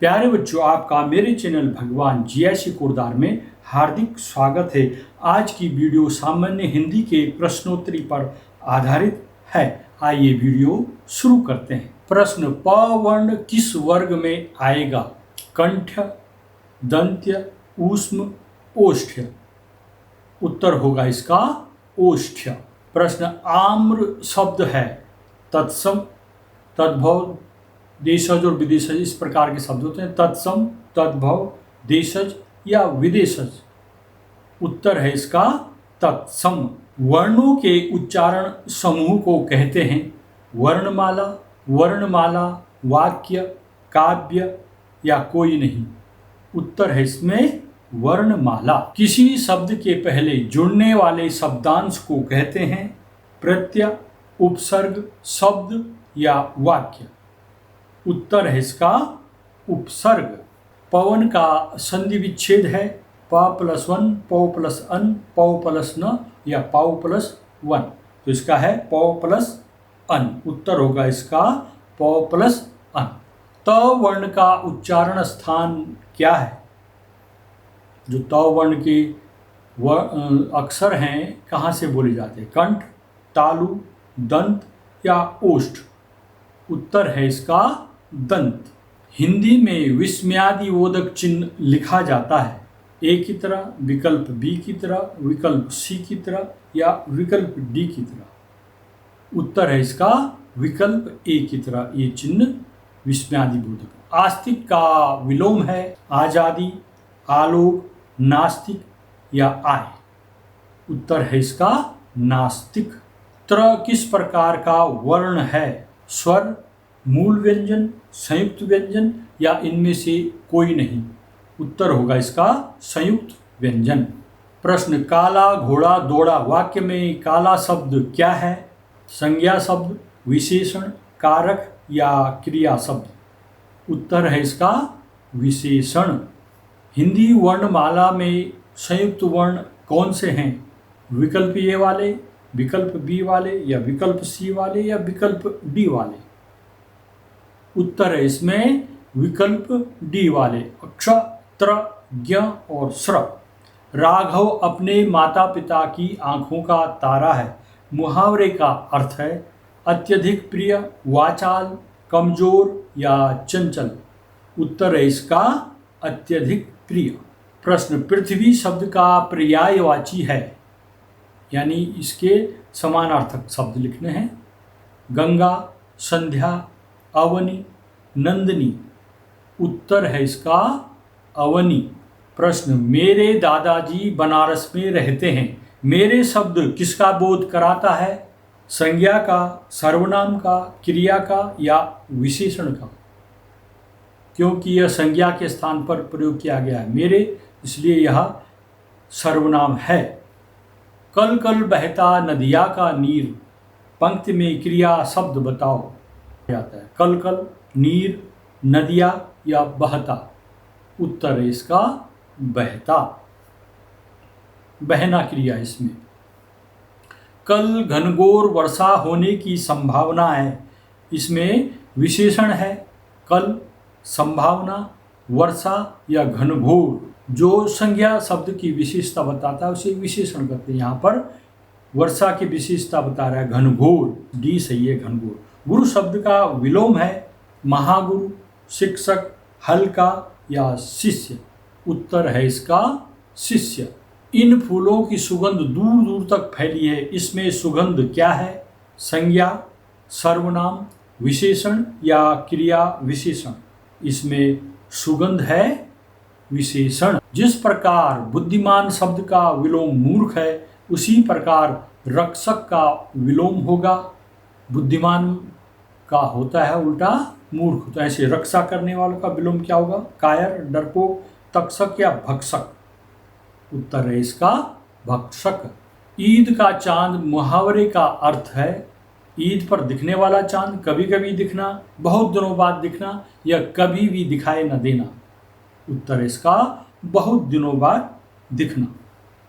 प्यारे बच्चों, आपका मेरे चैनल भगवान जीएससी कोरदार में हार्दिक स्वागत है। आज की वीडियो सामान्य हिंदी के प्रश्नोत्तरी पर आधारित है। आइए वीडियो शुरू करते हैं। प्रश्न, प वर्ण किस वर्ग में आएगा? कंठ, दंत्य, ऊष्म, ओष्ठ्य। उत्तर होगा इसका ओष्ठ्य। प्रश्न, आम्र शब्द है तत्सम, तद्भव, देशज और विदेशज इस प्रकार के शब्द होते हैं। तत्सम, तद्भव, देशज या विदेशज। उत्तर है इसका तत्सम। वर्णों के उच्चारण समूह को कहते हैं वर्णमाला, वर्णमाला, वाक्य, काव्य या कोई नहीं। उत्तर है इसमें वर्णमाला। किसी शब्द के पहले जुड़ने वाले शब्दांश को कहते हैं प्रत्यय, उपसर्ग, शब्द या वाक्य। उत्तर है इसका उपसर्ग। पवन का संधि विच्छेद है प प्लस वन, पौ प्लस अन, पौ प्लस न या पाउ प्लस वन। तो इसका है पौ प्लस अन। उत्तर होगा इसका पौ प्लस अन। त वर्ण का उच्चारण स्थान क्या है? जो त वर्ण के अक्षर हैं कहाँ से बोले जाते हैं? कंठ, तालु, दंत या ओष्ठ। उत्तर है इसका दंत। हिंदी में विस्मयादिबोधक चिन्ह लिखा जाता है ए की तरह, विकल्प बी की तरह, विकल्प सी की तरह या विकल्प डी की तरह। उत्तर है इसका विकल्प ए की तरह। ये चिन्ह विस्मयादिबोधक। आस्तिक का विलोम है आजादी, आलोक, नास्तिक या आय। उत्तर है इसका नास्तिक। त्र किस प्रकार का वर्ण है? स्वर, मूल व्यंजन, संयुक्त व्यंजन या इनमें से कोई नहीं। उत्तर होगा इसका संयुक्त व्यंजन। प्रश्न, काला घोड़ा दौड़ा वाक्य में काला शब्द क्या है? संज्ञा शब्द, विशेषण, कारक या क्रिया शब्द। उत्तर है इसका विशेषण। हिंदी वर्णमाला में संयुक्त वर्ण कौन से हैं? विकल्प ए वाले, विकल्प बी वाले या विकल्प सी वाले या विकल्प डी वाले। उत्तर है इसमें विकल्प डी वाले। अक्ष, त्र, ज्ञ और स्र। राघव अपने माता पिता की आंखों का तारा है। मुहावरे का अर्थ है अत्यधिक प्रिय, वाचाल, कमजोर या चंचल। उत्तर है इसका अत्यधिक प्रिय। प्रश्न, पृथ्वी शब्द का पर्यायवाची है, यानी इसके समानार्थक शब्द लिखने हैं। गंगा, संध्या, अवनी, नंदिनी। उत्तर है इसका अवनी। प्रश्न, मेरे दादाजी बनारस में रहते हैं। मेरे शब्द किसका बोध कराता है? संज्ञा का, सर्वनाम का, क्रिया का या विशेषण का? क्योंकि यह संज्ञा के स्थान पर प्रयोग किया गया है मेरे, इसलिए यह सर्वनाम है। कल कल बहता नदिया का नीर। पंक्ति में क्रिया शब्द बताओ। जाता है कल कल, नीर, नदिया या बहता। उत्तर है इसका बहता। बहना क्रिया इसमें। कल घनघोर वर्षा होने की संभावना है। इसमें विशेषण है कल, संभावना, वर्षा या घनघोर। जो संज्ञा शब्द की विशेषता बताता है उसे विशेषण कहते हैं। यहाँ पर वर्षा की विशेषता बता रहा है घनघोर। डी सही है, घनघोर। गुरु शब्द का विलोम है महागुरु, शिक्षक, हल्का या शिष्य। उत्तर है इसका शिष्य। इन फूलों की सुगंध दूर दूर तक फैली है। इसमें सुगंध क्या है? संज्ञा, सर्वनाम, विशेषण या क्रिया विशेषण। इसमें सुगंध है विशेषण। जिस प्रकार बुद्धिमान शब्द का विलोम मूर्ख है, उसी प्रकार रक्षक का विलोम होगा बुद्धिमान का होता है उल्टा मूर्ख। तो ऐसे रक्षा करने वालों का विलोम क्या होगा? कायर, डरपोक, तक्षक या भक्षक। उत्तर है इसका भक्षक। ईद का चांद मुहावरे का अर्थ है ईद पर दिखने वाला चांद, कभी कभी दिखना, बहुत दिनों बाद दिखना या कभी भी दिखाई न देना। उत्तर है इसका बहुत दिनों बाद दिखना।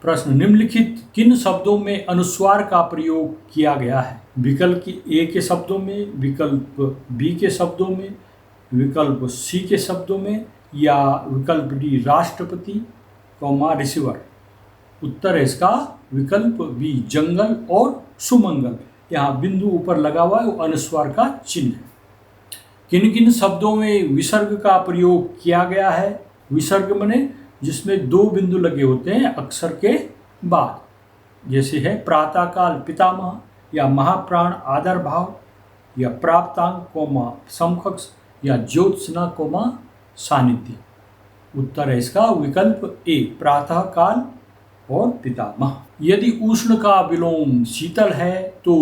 प्रश्न, निम्नलिखित किन शब्दों में अनुस्वार का प्रयोग किया गया है? विकल्प ए के शब्दों में, विकल्प बी के शब्दों में, विकल्प सी के शब्दों में, या विकल्प डी राष्ट्रपति कौमा रिसीवर। उत्तर है इसका विकल्प बी जंगल और सुमंगल। यहाँ बिंदु ऊपर लगा हुआ है वो अनुस्वार का चिन्ह है। किन किन शब्दों में विसर्ग का प्रयोग किया गया है? विसर्ग माने जिसमें दो बिंदु लगे होते हैं अक्षर के बाद, जैसे है प्रातःकाल पितामह, या महाप्राण आदर भाव, या प्राप्तांग कोमा समकक्ष, या ज्योत्सना कोमा सानिध्य। उत्तर है इसका विकल्प ए प्रातःकाल और पितामह। यदि उष्ण का विलोम शीतल है तो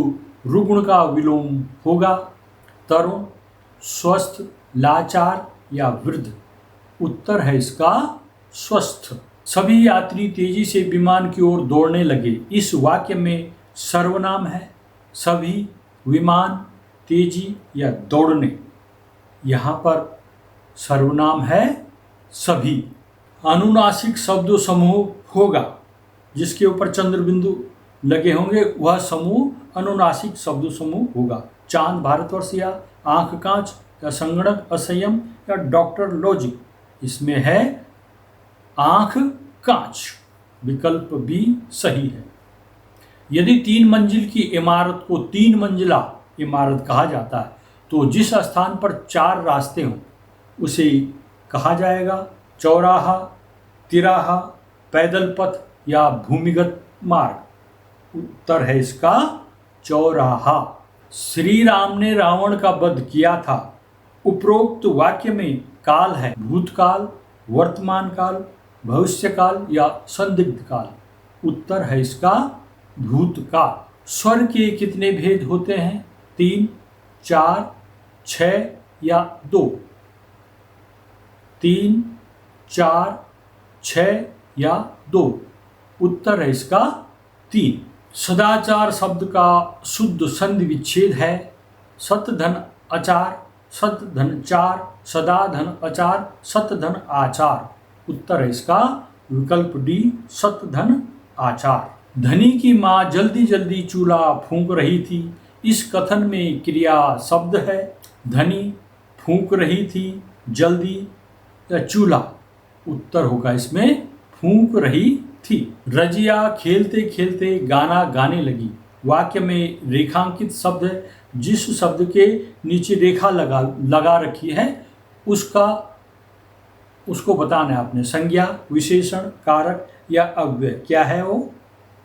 रुग्ण का विलोम होगा तरुण, स्वस्थ, लाचार या वृद्ध। उत्तर है इसका स्वस्थ। सभी यात्री तेजी से विमान की ओर दौड़ने लगे। इस वाक्य में सर्वनाम है सभी, विमान, तेजी या दौड़ने। यहाँ पर सर्वनाम है सभी। अनुनासिक शब्द समूह होगा जिसके ऊपर चंद्र बिंदु लगे होंगे, वह समूह अनुनासिक शब्द समूह होगा। चांद भारतवर्ष, या आंख कांच, या संगणक असंयम, या डॉक्टर लॉजिक। इसमें है आंख कांच। विकल्प बी सही है। यदि 3 मंजिल की इमारत को 3 मंजिला इमारत कहा जाता है तो जिस स्थान पर 4 रास्ते हों उसे कहा जाएगा चौराहा, तिराहा, पैदल पथ या भूमिगत मार्ग। उत्तर है इसका चौराहा। श्री राम ने रावण का वध किया था। उपरोक्त वाक्य में काल है भूतकाल, वर्तमान काल, भविष्यकाल या संदिग्ध काल। उत्तर है इसका भूतकाल। स्वर के कितने भेद होते हैं? 3, 4, 6 या 2। 3, 4, 6 या 2। उत्तर है इसका 3। सदाचार शब्द का शुद्ध संधि विच्छेद है सत धन अचार, सत धन चार, सदा धन अचार, सत धन आचार। उत्तर है इसका विकल्प डी सत धन आचार। धनी की माँ जल्दी जल्दी चूल्हा फूंक रही थी। इस कथन में क्रिया शब्द है धनी, फूंक रही थी, जल्दी या चूल्हा। उत्तर होगा इसमें फूंक रही थी। रजिया खेलते खेलते गाना गाने लगी। वाक्य में रेखांकित शब्द है जिस शब्द के नीचे रेखा लगा रखी है उसको बताना है आपने। संज्ञा, विशेषण, कारक या अव्यय। क्या है वो?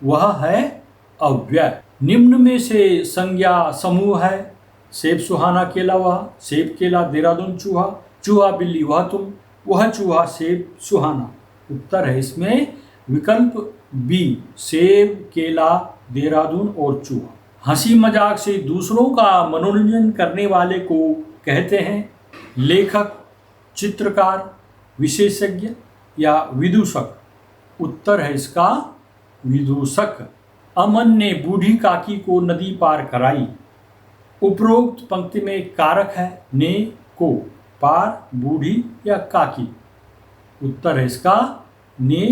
वह है अव्यय। निम्न में से संज्ञा समूह है सेब सुहाना केला वह, सेब केला देहरादून चूहा, चूहा बिल्ली वह तुम, वह चूहा सेब सुहाना। उत्तर है इसमें विकल्प बी सेब, केला, देहरादून और चूहा। हंसी मजाक से दूसरों का मनोरंजन करने वाले को कहते हैं लेखक, चित्रकार, विशेषज्ञ या विदूषक। उत्तर है इसका विदूषक। अमन ने बूढ़ी काकी को नदी पार कराई। उपरोक्त पंक्ति में कारक है ने, को, पार, बूढ़ी या काकी। उत्तर है इसका ने,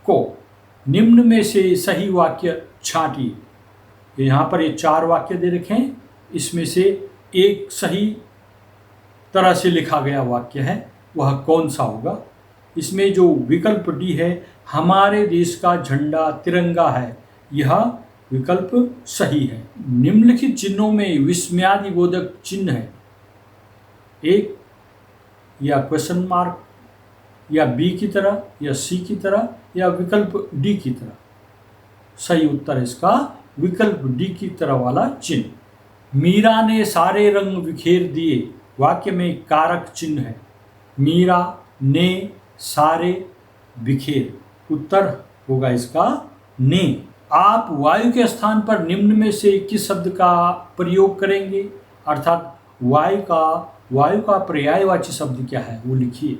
को। निम्न में से सही वाक्य छांटिए। यहाँ पर ये 4 वाक्य दे रखे हैं, इसमें से एक सही तरह से लिखा गया वाक्य है, वह कौन सा होगा? इसमें जो विकल्प डी है हमारे देश का झंडा तिरंगा है, यह विकल्प सही है। निम्नलिखित चिन्हों में विस्मयादिबोधक चिन्ह है एक, या क्वेश्चन मार्क, या बी की तरह, या सी की तरह, या विकल्प डी की तरह। सही उत्तर है इसका विकल्प डी की तरह वाला चिन्ह। मीरा ने सारे रंग बिखेर दिए। वाक्य में कारक चिन्ह है मीरा, ने, सारे, बिखेर। उत्तर होगा इसका ने। आप वायु के स्थान पर निम्न में से किस शब्द का प्रयोग करेंगे? अर्थात वायु का पर्यायवाची शब्द क्या है वो लिखिए।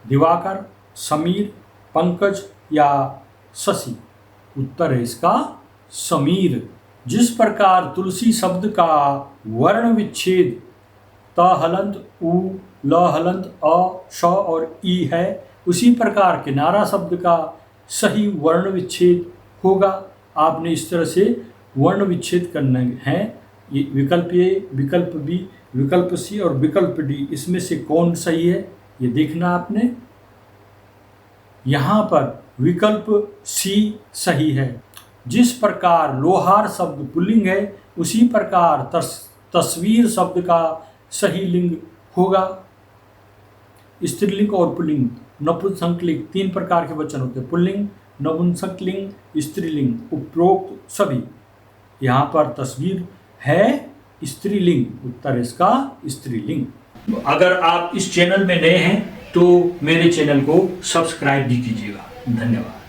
दिवाकर, समीर, पंकज या शशि। उत्तर है इसका समीर। जिस प्रकार तुलसी शब्द का वर्ण विच्छेद त हलंत उ, ल हलंत अ, श और ई है, उसी प्रकार किनारा शब्द का सही वर्ण विच्छेद होगा। आपने इस तरह से वर्ण विच्छेद करना है। ये विकल्प ए, विकल्प बी विकल्प सी और विकल्प डी, इसमें से कौन सही है ये देखना आपने। यहाँ पर विकल्प सी सही है। जिस प्रकार लोहार शब्द पुल्लिंग है उसी प्रकार तस्वीर शब्द का सही लिंग होगा। स्त्रीलिंग और पुल्लिंग, नपुंसकलिंग, 3 प्रकार के वचन होते हैं, पुल्लिंग, नपुंसकलिंग, स्त्रीलिंग, उपरोक्त सभी। यहाँ पर तस्वीर है स्त्रीलिंग, उत्तर इसका स्त्रीलिंग। अगर आप इस चैनल में नए हैं तो मेरे चैनल को सब्सक्राइब भी कीजिएगा। धन्यवाद।